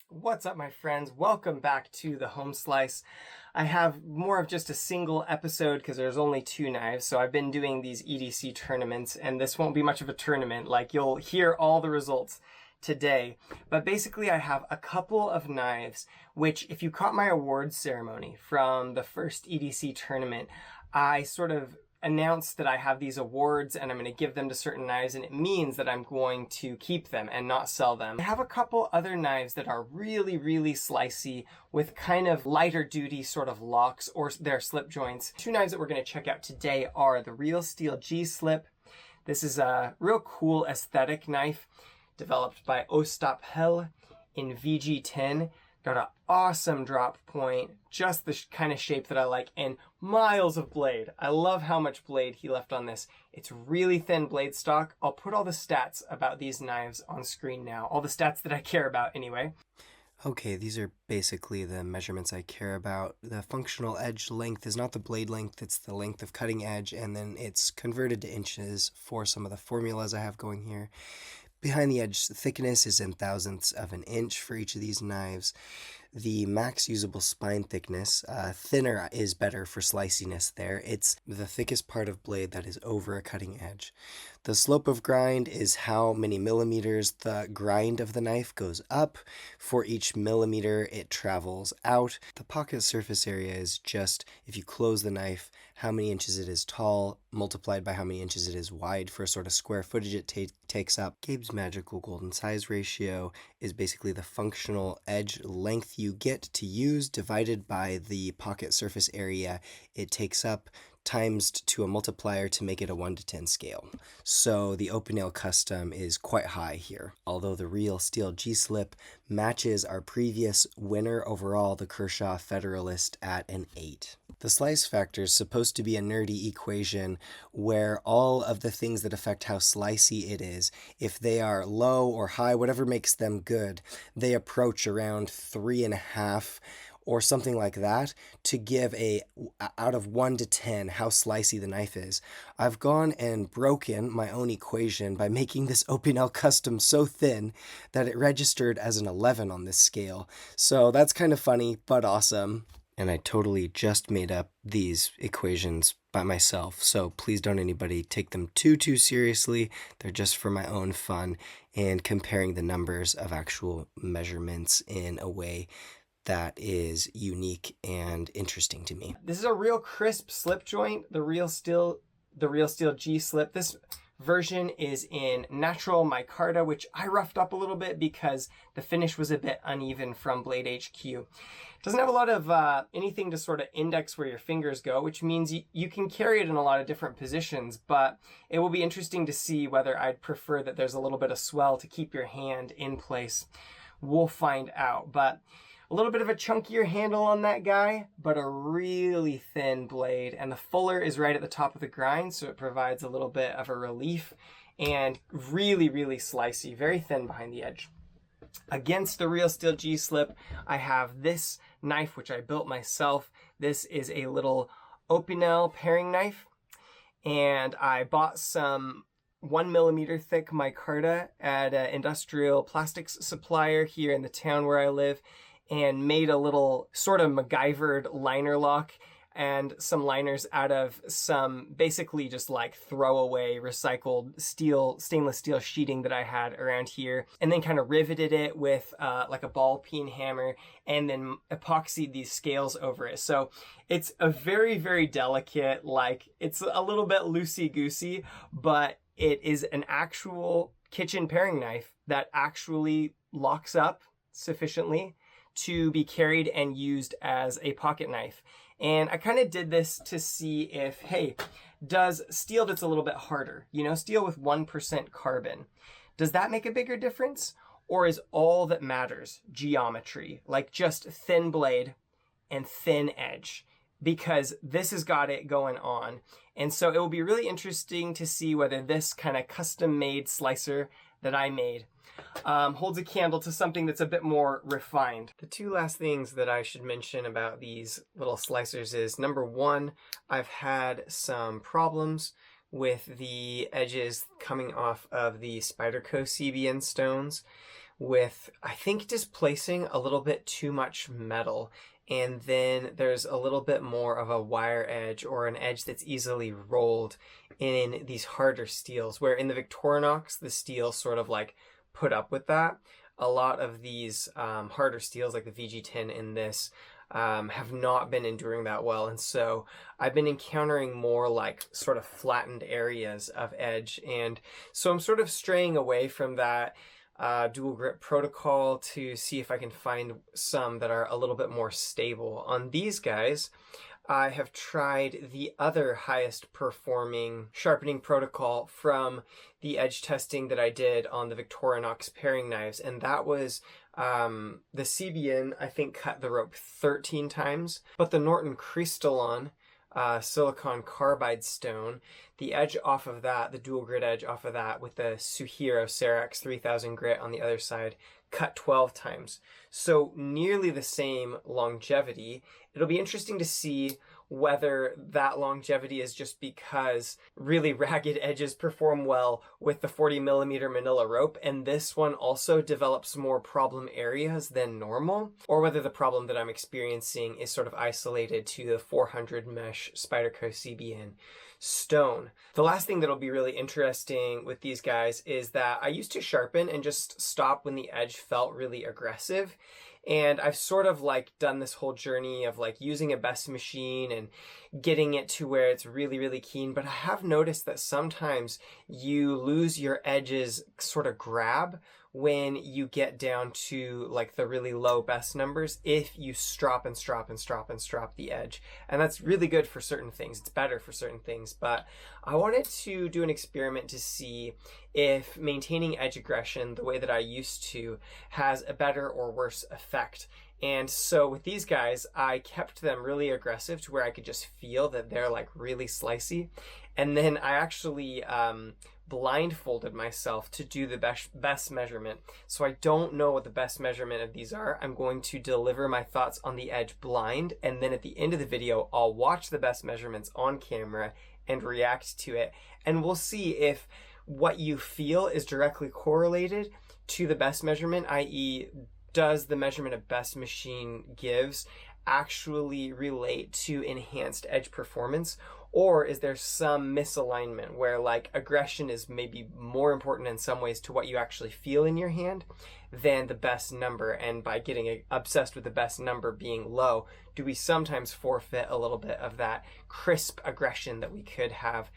What's up, my friends? Welcome back to the Home Slice. I have more of just a single episode because there's only two knives. So I've been doing these EDC tournaments, and this won't be much of a tournament. Like, you'll hear all the results today. But basically, I have a couple of knives, which if you caught my awards ceremony from the first EDC tournament, I sort of announced that I have these awards and I'm going to give them to certain knives, and it means that I'm going to keep them and not sell them. I have a couple other knives that are really slicey with kind of lighter duty sort of locks or their slip joints. Two knives that we're going to check out today are the RealSteel GSlip. This is a real cool aesthetic knife developed by Opinel in VG10. Got an awesome drop point, just the kind of shape that I like, and miles of blade. I love how much blade he left on this. It's really thin blade stock. I'll put all the stats about these knives on screen now. All the stats that I care about anyway. Okay, these are basically the measurements I care about. The functional edge length is not the blade length, it's the length of cutting edge, and then it's converted to inches for some of the formulas I have going here. Behind the edge thickness is in thousandths of an inch for each of these knives. The max usable spine thickness, thinner is better for sliciness there. It's the thickest part of blade that is over a cutting edge. The slope of grind is how many millimeters the grind of the knife goes up. For each millimeter it travels out. The pocket surface area is just, if you close the knife, how many inches it is tall multiplied by how many inches it is wide for a sort of square footage it takes up. Gabe's magical golden size ratio is basically the functional edge length you get to use divided by the pocket surface area it takes up, times to a multiplier to make it a 1 to 10 scale. So the Opinel custom is quite high here, although the RealSteel GSlip matches our previous winner overall, the Kershaw Federalist, at an 8. The slice factor is supposed to be a nerdy equation where all of the things that affect how slicey it is, if they are low or high, whatever makes them good, they approach around 3.5 or something like that to give a, out of 1 to 10, how slicey the knife is. I've gone and broken my own equation by making this Opinel custom so thin that it registered as an 11 on this scale. So that's kind of funny, but awesome. And I totally just made up these equations by myself, so please don't anybody take them too seriously. They're just for my own fun and comparing the numbers of actual measurements in a way that is unique and interesting to me. This is a real crisp slip joint, the RealSteel GSlip. This version is in natural micarta, which I roughed up a little bit because the finish was a bit uneven from Blade HQ. It doesn't have a lot of anything to sort of index where your fingers go, which means you can carry it in a lot of different positions, but it will be interesting to see whether I'd prefer that there's a little bit of swell to keep your hand in place. We'll find out, but a little bit of a chunkier handle on that guy, but a really thin blade. And the fuller is right at the top of the grind, so it provides a little bit of a relief. And really slicey, very thin behind the edge. Against the RealSteel GSlip, I have this knife, which I built myself. This is a little Opinel paring knife. And I bought some 1 millimeter thick micarta at an industrial plastics supplier here in the town where I live, and made a little sort of MacGyvered liner lock and some liners out of some basically just like throwaway recycled stainless steel sheeting that I had around here, and then kind of riveted it with like a ball peen hammer and then epoxied these scales over it. So it's a very delicate, like it's a little bit loosey-goosey, but it is an actual kitchen paring knife that actually locks up sufficiently to be carried and used as a pocket knife. And I kind of did this to see if, hey, does steel that's a little bit harder, steel with 1% carbon, does that make a bigger difference? Or is all that matters geometry, like just thin blade and thin edge? Because this has got it going on. And so it will be really interesting to see whether this kind of custom-made slicer that I made holds a candle to something that's a bit more refined. The two last things that I should mention about these little slicers is, number one, I've had some problems with the edges coming off of the Spyderco CBN stones. with, I think, displacing a little bit too much metal. And then there's a little bit more of a wire edge or an edge that's easily rolled in these harder steels, where in the Victorinox, the steel sort of like put up with that. A lot of these harder steels, like the VG10 in this, have not been enduring that well. And so I've been encountering more like sort of flattened areas of edge. And so I'm sort of straying away from that dual grip protocol to see if I can find some that are a little bit more stable. On these guys, I have tried the other highest performing sharpening protocol from the edge testing that I did on the Victorinox paring knives, and that was the CBN, I think, cut the rope 13 times, but the Norton Crystalon silicon carbide stone, the edge off of that, the dual grit edge off of that with the Suhiro Cerax 3000 grit on the other side, cut 12 times. So nearly the same longevity. It'll be interesting to see whether that longevity is just because really ragged edges perform well with the 40mm manila rope, and this one also develops more problem areas than normal, or whether the problem that I'm experiencing is sort of isolated to the 400 mesh Spyderco CBN stone. The last thing that'll be really interesting with these guys is that I used to sharpen and just stop when the edge felt really aggressive. And I've sort of like done this whole journey of like using a best machine and getting it to where it's really, really keen. But I have noticed that sometimes you lose your edges sort of grab when you get down to like the really low best numbers if you strop and strop and strop and strop the edge. And that's really good for certain things. It's better for certain things. But I wanted to do an experiment to see if maintaining edge aggression the way that I used to has a better or worse effect. And so with these guys, I kept them really aggressive to where I could just feel that they're like really slicey. And then I actually blindfolded myself to do the best measurement. So I don't know what the best measurement of these are. I'm going to deliver my thoughts on the edge blind, and then at the end of the video, I'll watch the best measurements on camera and react to it. And we'll see if what you feel is directly correlated to the best measurement, i.e., does the measurement a best machine gives actually relate to enhanced edge performance? Or is there some misalignment where like aggression is maybe more important in some ways to what you actually feel in your hand than the best number? And by getting obsessed with the best number being low, do we sometimes forfeit a little bit of that crisp aggression that we could have?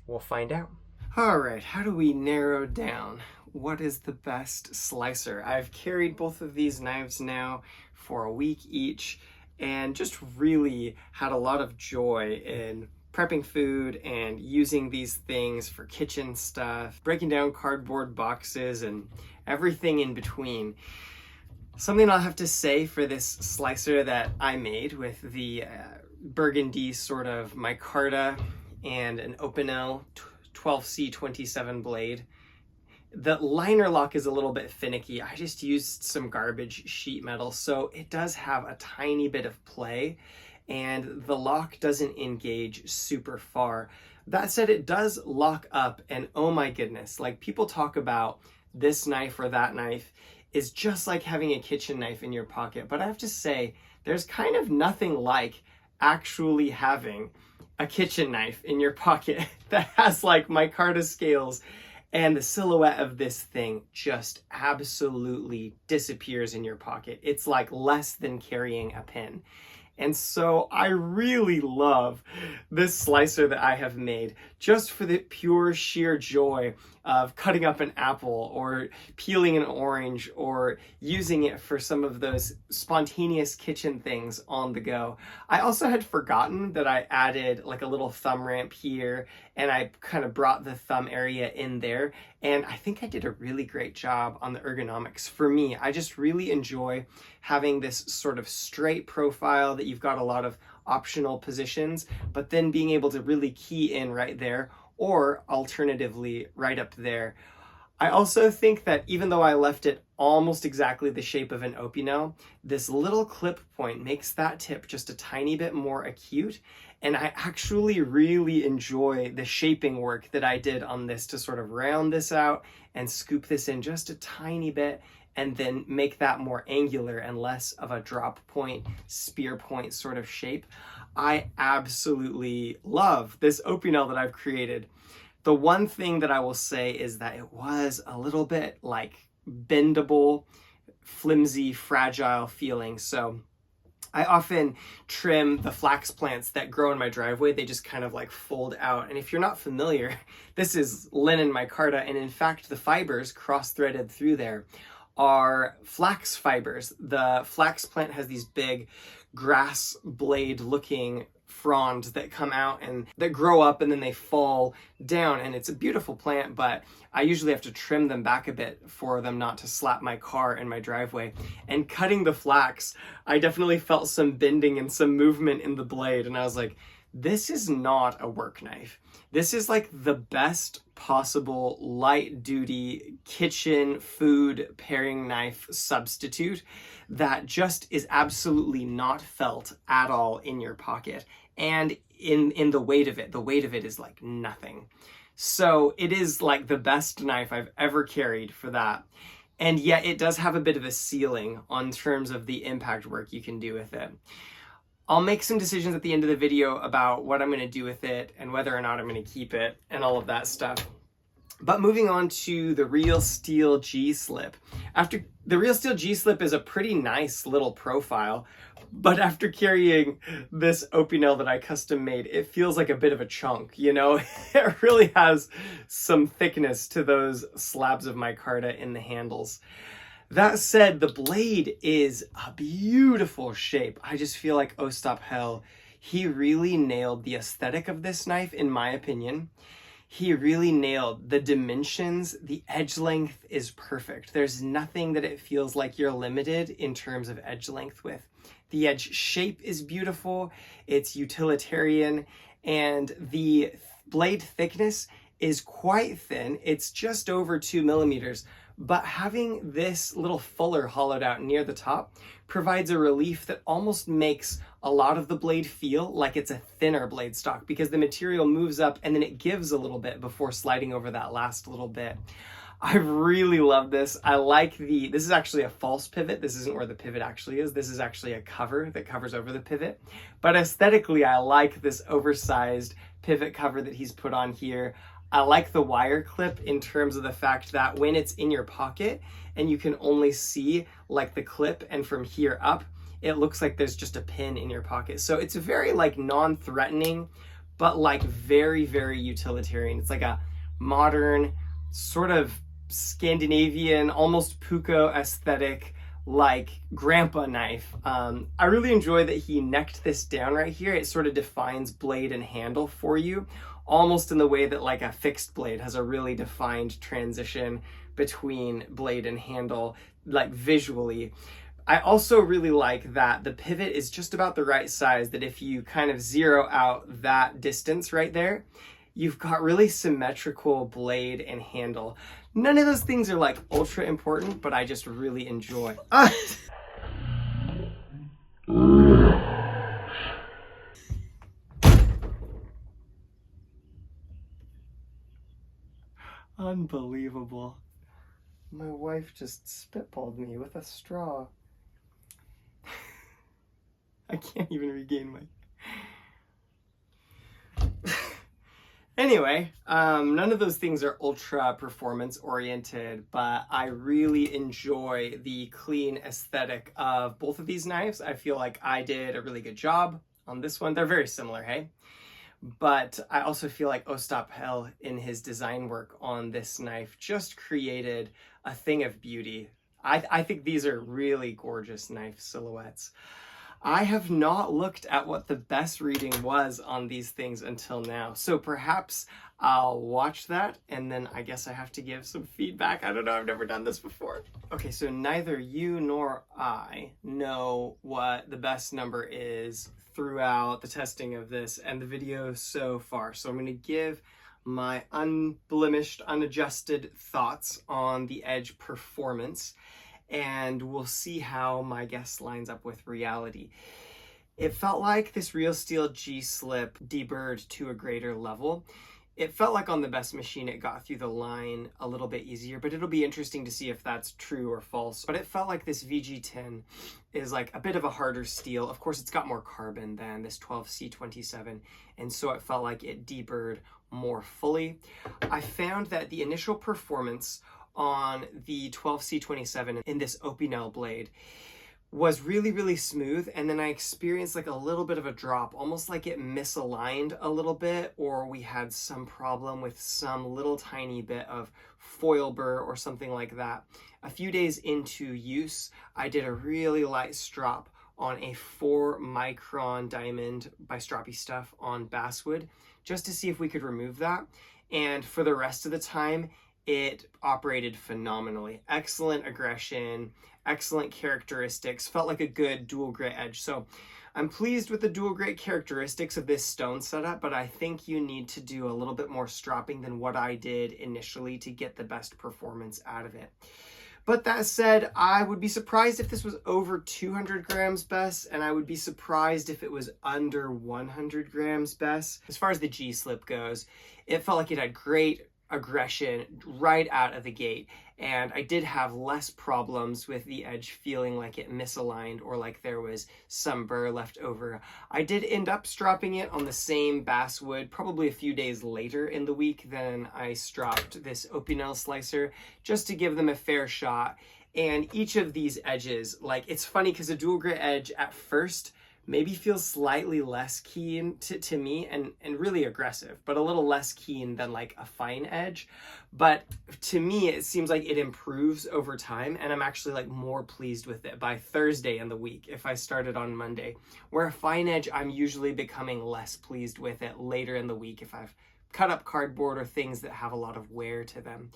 We'll find out. All right, how do we narrow down what is the best slicer? I've carried both of these knives now for a week each and just really had a lot of joy in prepping food and using these things for kitchen stuff, breaking down cardboard boxes and everything in between. Something I'll have to say for this slicer that I made with the burgundy sort of micarta and an Opinel 12C27 blade. The liner lock is a little bit finicky. I just used some garbage sheet metal, so it does have a tiny bit of play, and the lock doesn't engage super far. That said, it does lock up, and oh my goodness, like people talk about this knife or that knife is just like having a kitchen knife in your pocket, but I have to say, there's kind of nothing like actually having a kitchen knife in your pocket that has like micarta scales, and the silhouette of this thing just absolutely disappears in your pocket. It's like less than carrying a pin. And so I really love this slicer that I have made just for the pure sheer joy of cutting up an apple or peeling an orange or using it for some of those spontaneous kitchen things on the go. I also had forgotten that I added like a little thumb ramp here, and I kind of brought the thumb area in there. And I think I did a really great job on the ergonomics. For me, I just really enjoy having this sort of straight profile that you've got a lot of optional positions, but then being able to really key in right there, or alternatively right up there. I also think that even though I left it almost exactly the shape of an Opinel, this little clip point makes that tip just a tiny bit more acute. And I actually really enjoy the shaping work that I did on this to sort of round this out and scoop this in just a tiny bit and then make that more angular and less of a drop point, spear point sort of shape. I absolutely love this Opinel that I've created. The one thing that I will say is that it was a little bit like bendable, flimsy, fragile feeling. So I often trim the flax plants that grow in my driveway. They just kind of like fold out. And if you're not familiar, this is linen micarta. And in fact, the fibers cross-threaded through there are flax fibers. The flax plant has these big grass blade looking fronds that come out and that grow up and then they fall down, and it's a beautiful plant, but I usually have to trim them back a bit for them not to slap my car in my driveway. And cutting the flax, I definitely felt some bending and some movement in the blade, and I was like, this is not a work knife. This is like the best possible light duty kitchen food paring knife substitute that just is absolutely not felt at all in your pocket. And in the weight of it is like nothing. So it is like the best knife I've ever carried for that. And yet it does have a bit of a ceiling on terms of the impact work you can do with it. I'll make some decisions at the end of the video about what I'm going to do with it and whether or not I'm going to keep it and all of that stuff. But moving on to the RealSteel GSlip. The RealSteel GSlip is a pretty nice little profile, but after carrying this Opinel that I custom made, it feels like a bit of a chunk, you know? It really has some thickness to those slabs of micarta in the handles. That said, the blade is a beautiful shape. I just feel like Opinel, he really nailed the aesthetic of this knife, in my opinion. He really nailed the dimensions. The edge length is perfect. There's nothing that it feels like you're limited in terms of edge length with. The edge shape is beautiful. It's utilitarian, and the blade thickness is quite thin. It's just over 2 millimeters. But having this little fuller hollowed out near the top provides a relief that almost makes a lot of the blade feel like it's a thinner blade stock, because the material moves up and then it gives a little bit before sliding over that last little bit. I really love this. I like this is actually a false pivot. This isn't where the pivot actually is. This is actually a cover that covers over the pivot. But aesthetically, I like this oversized pivot cover that he's put on here. I like the wire clip in terms of the fact that when it's in your pocket and you can only see like the clip and from here up, it looks like there's just a pin in your pocket. So it's very like non-threatening, but like very, very utilitarian. It's like a modern sort of Scandinavian, almost puko aesthetic, like grandpa knife. I really enjoy that he necked this down right here. It sort of defines blade and handle for you, almost in the way that like a fixed blade has a really defined transition between blade and handle, like visually. I also really like that the pivot is just about the right size, that if you kind of zero out that distance right there, you've got really symmetrical blade and handle. None of those things are like ultra important, but I just really enjoy. Unbelievable. My wife just spitballed me with a straw. I can't even regain my... Anyway, none of those things are ultra performance oriented, but I really enjoy the clean aesthetic of both of these knives. I feel like I did a really good job on this one. They're very similar, hey? But I also feel like Opinel in his design work on this knife just created a thing of beauty. I think these are really gorgeous knife silhouettes. I have not looked at what the best reading was on these things until now, so perhaps I'll watch that and then I guess I have to give some feedback. I don't know, I've never done this before. Okay, so neither you nor I know what the best number is throughout the testing of this and the video so far, so I'm going to give my unblemished, unadjusted thoughts on the Edge performance, and we'll see how my guess lines up with reality. It felt like this RealSteel GSlip deburred to a greater level. It felt like on the best machine it got through the line a little bit easier, but it'll be interesting to see if that's true or false. But it felt like this VG10 is like a bit of a harder steel. Of course, it's got more carbon than this 12C27, and so it felt like it deburred more fully. I found that the initial performance on the 12C27 in this Opinel blade was really, really smooth, and then I experienced like a little bit of a drop, almost like it misaligned a little bit, or we had some problem with some little tiny bit of foil burr or something like that. A few days into use, I did a really light strop on a 4 micron diamond by Stroppy Stuff on basswood, just to see if we could remove that. And for the rest of the time, it operated phenomenally. Excellent aggression, excellent characteristics, felt like a good dual grit edge. So I'm pleased with the dual grit characteristics of this stone setup, but I think you need to do a little bit more stropping than what I did initially to get the best performance out of it. But that said, I would be surprised if this was over 200 grams best, and I would be surprised if it was under 100 grams best. As far as the GSlip goes, it felt like it had great aggression right out of the gate, and I did have less problems with the edge feeling like it misaligned or like there was some burr left over. I did end up stropping it on the same basswood probably a few days later in the week than I stropped this Opinel slicer, just to give them a fair shot. And each of these edges, like, it's funny because a dual grit edge at first maybe feels slightly less keen to me, and really aggressive, but a little less keen than like a fine edge. But to me, it seems like it improves over time, and I'm actually like more pleased with it by Thursday in the week if I started on Monday. Where a fine edge, I'm usually becoming less pleased with it later in the week if I've cut up cardboard or things that have a lot of wear to them.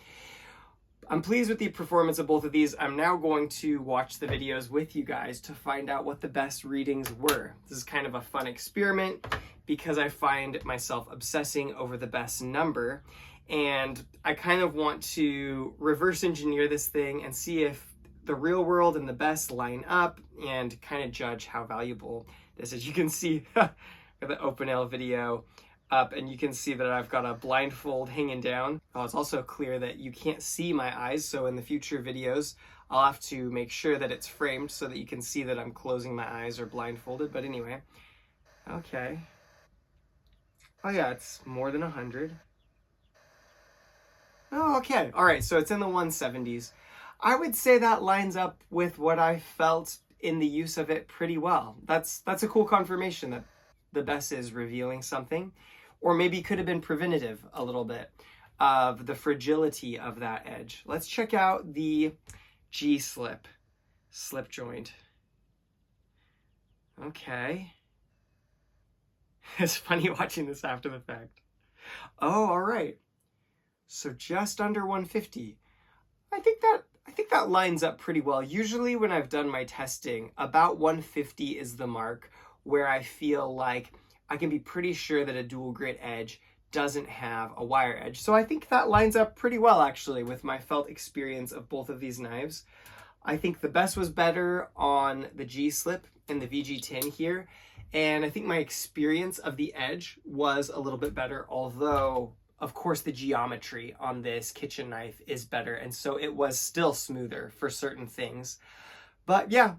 I'm pleased with the performance of both of these. I'm now going to watch the videos with you guys to find out what the best readings were. This is kind of a fun experiment because I find myself obsessing over the best number, and I kind of want to reverse engineer this thing and see if the real world and the best line up and kind of judge how valuable this is. You can see the Opinel video up, and you can see that I've got a blindfold hanging down. Oh, it's also clear that you can't see my eyes, so in the future videos I'll have to make sure that it's framed so that you can see that I'm closing my eyes or blindfolded. But anyway, okay. Oh yeah, it's more than 100. Oh, okay. All right, so it's in the 170s. I would say that lines up with what I felt in the use of it pretty well. That's a cool confirmation that the best is revealing something, or maybe could have been preventative a little bit of the fragility of that edge. Let's check out the GSlip slip joint. Okay. It's funny watching this after the fact. Oh, all right. So just under 150. I think that lines up pretty well. Usually when I've done my testing, about 150 is the mark where I feel like I can be pretty sure that a dual grit edge doesn't have a wire edge. So I think that lines up pretty well actually with my felt experience of both of these knives. I think the best was better on the GSlip and the VG10 here, and I think my experience of the edge was a little bit better, although of course the geometry on this kitchen knife is better, and so it was still smoother for certain things. But yeah,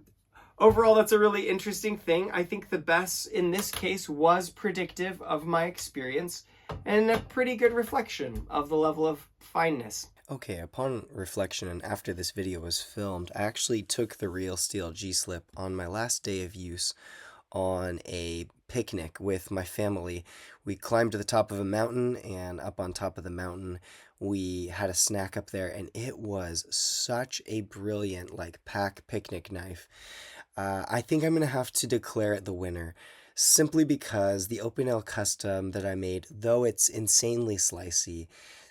overall, that's a really interesting thing. I think the best in this case was predictive of my experience and a pretty good reflection of the level of fineness. Okay, upon reflection and after this video was filmed, I actually took the RealSteel GSlip on my last day of use on a picnic with my family. We climbed to the top of a mountain, and up on top of the mountain we had a snack up there, and it was such a brilliant like pack picnic knife. I think I'm going to have to declare it the winner, simply because the Opinel Custom that I made, though it's insanely slicey,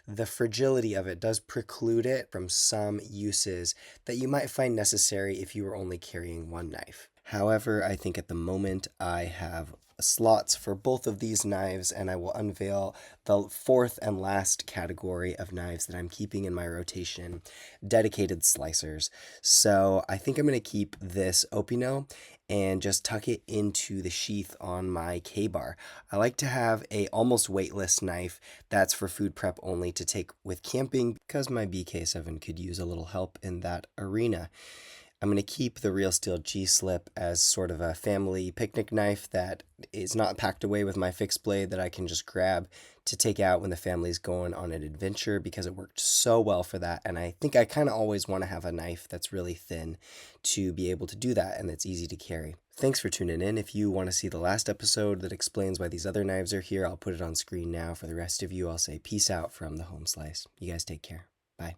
the fragility of it does preclude it from some uses that you might find necessary if you were only carrying one knife. However, I think at the moment I have slots for both of these knives, and I will unveil the fourth and last category of knives that I'm keeping in my rotation, dedicated slicers. So I think I'm going to keep this Opinel and just tuck it into the sheath on my K-bar. I like to have a almost weightless knife that's for food prep only to take with camping because my BK7 could use a little help in that arena. I'm going to keep the RealSteel GSlip as sort of a family picnic knife that is not packed away with my fixed blade that I can just grab to take out when the family's going on an adventure because it worked so well for that. And I think I kind of always want to have a knife that's really thin to be able to do that and that's easy to carry. Thanks for tuning in. If you want to see the last episode that explains why these other knives are here, I'll put it on screen now. For the rest of you, I'll say peace out from the home slice. You guys take care. Bye.